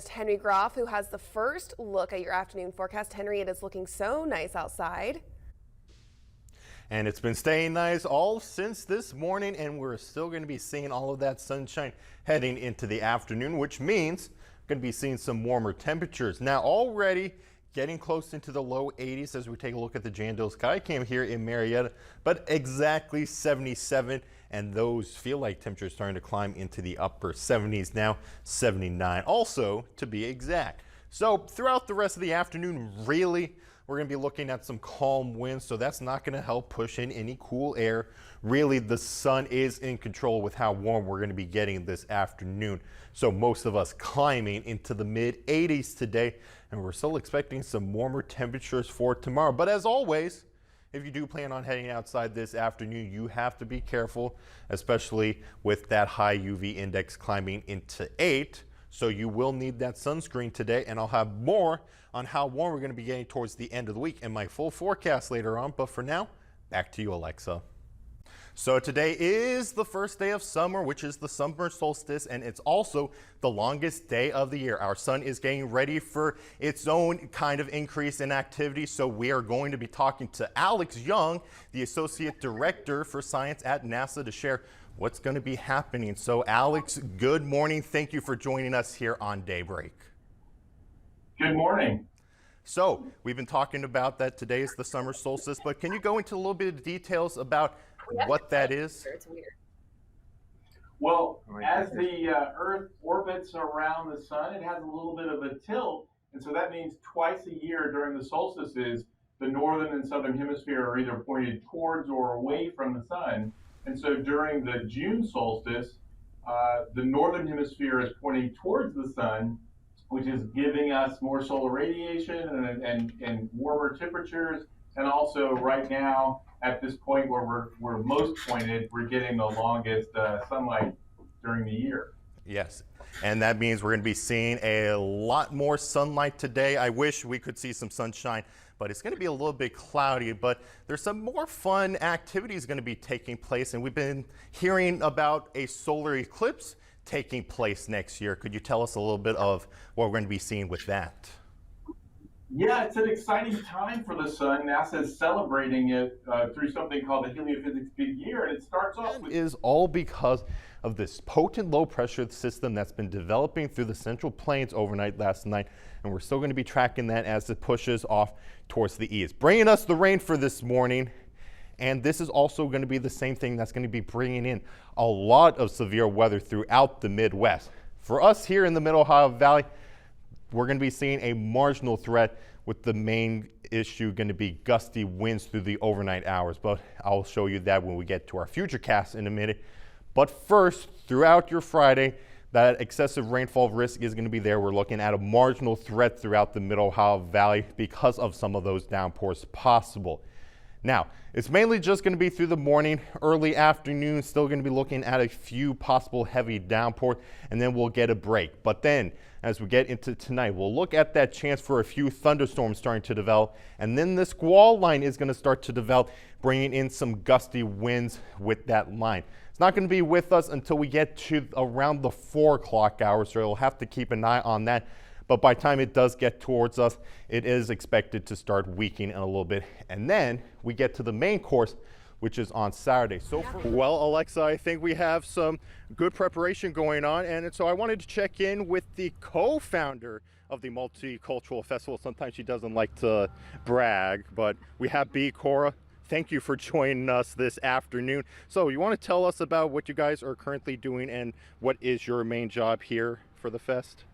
Henry Grof, who has the first look at your afternoon forecast. Henry, it is looking so nice outside. And it's been staying nice all since this morning, and we're still going to be seeing all of that sunshine heading into the afternoon, which means we're going to be seeing some warmer temperatures. Now already getting close into the low 80s as we take a look at the Jandil sky cam here in Marietta, but exactly 77, and those feel like temperatures starting to climb into the upper 70s now, 79 also to be exact. So throughout the rest of the afternoon, really, we're going to be looking at some calm winds, so that's not going to help push in any cool air. Really, the sun is in control with how warm we're going to be getting this afternoon. So most of us climbing into the mid 80s today, and we're still expecting some warmer temperatures for tomorrow. But as always, if you do plan on heading outside this afternoon, you have to be careful, especially with that high UV index climbing into 8. So you will need that sunscreen today, and I'll have more on how warm we're going to be getting towards the end of the week and my full forecast later on. But for now, back to you, Alexa. So today is the first day of summer, which is the summer solstice, and it's also the longest day of the year. Our sun is getting ready for its own kind of increase in activity. So we are going to be talking to Alex Young, the Associate Director for Science at NASA, to share what's going to be happening. So Alex, good morning. Thank you for joining us here on Daybreak. Good morning. So we've been talking about that today is the summer solstice, but can you go into a little bit of details about what that is? It's weird. Well, as the Earth orbits around the sun, it has a little bit of a tilt, and so that means twice a year during the solstices, the northern and southern hemisphere are either pointed towards or away from the sun. And so during the June solstice, the northern hemisphere is pointing towards the sun, which is giving us more solar radiation and warmer temperatures. And also right now, at this point where we're most pointed, we're getting the longest sunlight during the year. Yes, and that means we're going to be seeing a lot more sunlight today. I wish we could see some sunshine, but it's going to be a little bit cloudy. But there's some more fun activities going to be taking place, and we've been hearing about a solar eclipse taking place next year. Could you tell us a little bit of what we're going to be seeing with that? Yeah, it's an exciting time for the sun. NASA is celebrating it through something called the Heliophysics Big Year, and it starts off with... It is all because of this potent low pressure system that's been developing through the Central Plains overnight last night, and we're still going to be tracking that as it pushes off towards the east, bringing us the rain for this morning. And this is also going to be the same thing that's going to be bringing in a lot of severe weather throughout the Midwest. For us here in the Middle Ohio Valley, we're going to be seeing a marginal threat, with the main issue going to be gusty winds through the overnight hours. But I'll show you that when we get to our future cast in a minute. But first, throughout your Friday, that excessive rainfall risk is going to be there. We're looking at a marginal threat throughout the Middle Ohio Valley because of some of those downpours possible. Now, it's mainly just going to be through the morning, early afternoon, still going to be looking at a few possible heavy downpours, and then we'll get a break. But then, as we get into tonight, we'll look at that chance for a few thunderstorms starting to develop, and then the squall line is going to start to develop, bringing in some gusty winds with that line. It's not going to be with us until we get to around the 4 o'clock hour, so you'll have to keep an eye on that. But by the time it does get towards us, it is expected to start weakening a little bit. And then we get to the main course, which is on Saturday. So well, Alexa, I think we have some good preparation going on. And so I wanted to check in with the co-founder of the Multicultural Festival. Sometimes she doesn't like to brag, but we have B. Cora. Thank you for joining us this afternoon. So you want to tell us about what you guys are currently doing and what is your main job here for the fest?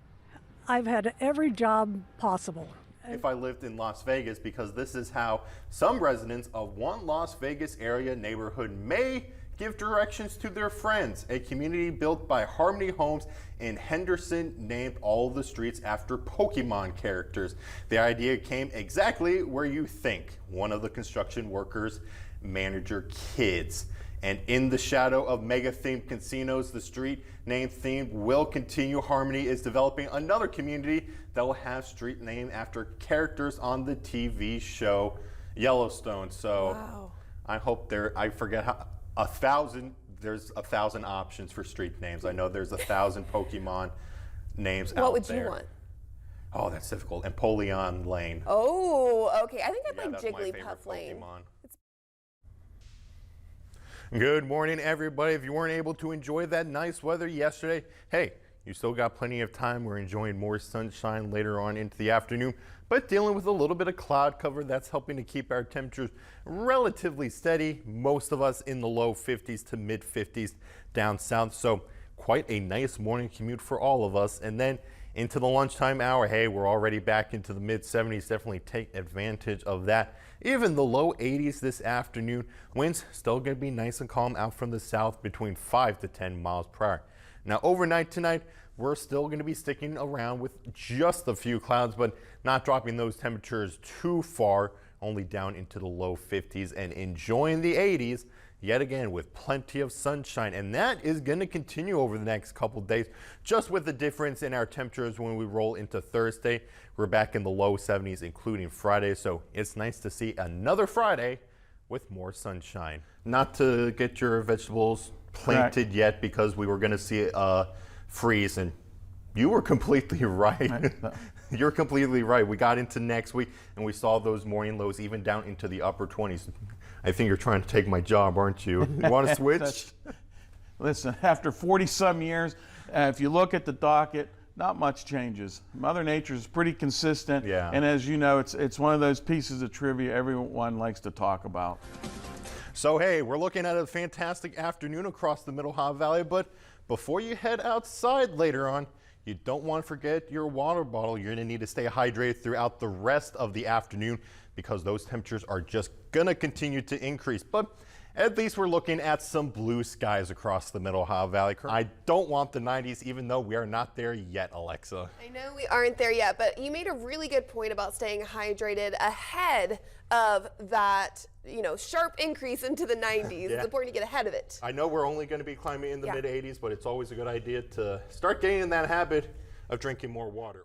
I've had every job possible. If I lived in Las Vegas, because this is how some residents of one Las Vegas area neighborhood may give directions to their friends. A community built by Harmony Homes in Henderson named all the streets after Pokemon characters. The idea came exactly where you think, one of the construction workers' manager kids. And in the shadow of mega-themed casinos, the street name theme will continue. Harmony is developing another community that will have street name after characters on the TV show Yellowstone. So wow. I hope I forget how, there's 1,000 options for street names. I know there's 1,000 Pokemon. names out there. What would you want? Oh, that's difficult. Empoleon Lane. Oh, okay. I think I'd Yeah, like that's my favorite Jigglypuff Lane. Pokemon. Good morning, everybody. If you weren't able to enjoy that nice weather yesterday, hey, you still got plenty of time. We're enjoying more sunshine later on into the afternoon, but dealing with a little bit of cloud cover that's helping to keep our temperatures relatively steady. Most of us in the low 50s to mid 50s down south. So quite a nice morning commute for all of us. And then into the lunchtime hour, hey, we're already back into the mid 70s. Definitely take advantage of that. Even the low 80s this afternoon. Winds still going to be nice and calm out from the south between 5 to 10 miles per hour. Now overnight tonight, we're still going to be sticking around with just a few clouds, but not dropping those temperatures too far, only down into the low 50s and enjoying the 80s yet again with plenty of sunshine. And that is going to continue over the next couple days, just with the difference in our temperatures when we roll into Thursday. We're back in the low 70s, including Friday. So it's nice to see another Friday with more sunshine. Not to get your vegetables planted yet, because we were going to see a freeze, and you were completely right. You're completely right. We got into next week and we saw those morning lows even down into the upper 20s. I think you're trying to take my job, aren't you? You want to switch? Listen, after 40-some years, if you look at the docket, not much changes. Mother Nature is pretty consistent. Yeah. And as you know, it's one of those pieces of trivia everyone likes to talk about. So hey, we're looking at a fantastic afternoon across the Middle Ohio Valley, but before you head outside later on, you don't want to forget your water bottle. You're going to need to stay hydrated throughout the rest of the afternoon, because those temperatures are just going to continue to increase. But at least we're looking at some blue skies across the Middle Ohio Valley. I don't want the 90s, even though we are not there yet, Alexa. I know we aren't there yet, but you made a really good point about staying hydrated ahead of that, sharp increase into the 90s. Yeah. It's important to get ahead of it. I know we're only going to be climbing in the Yeah. mid 80s, but it's always a good idea to start getting in that habit of drinking more water.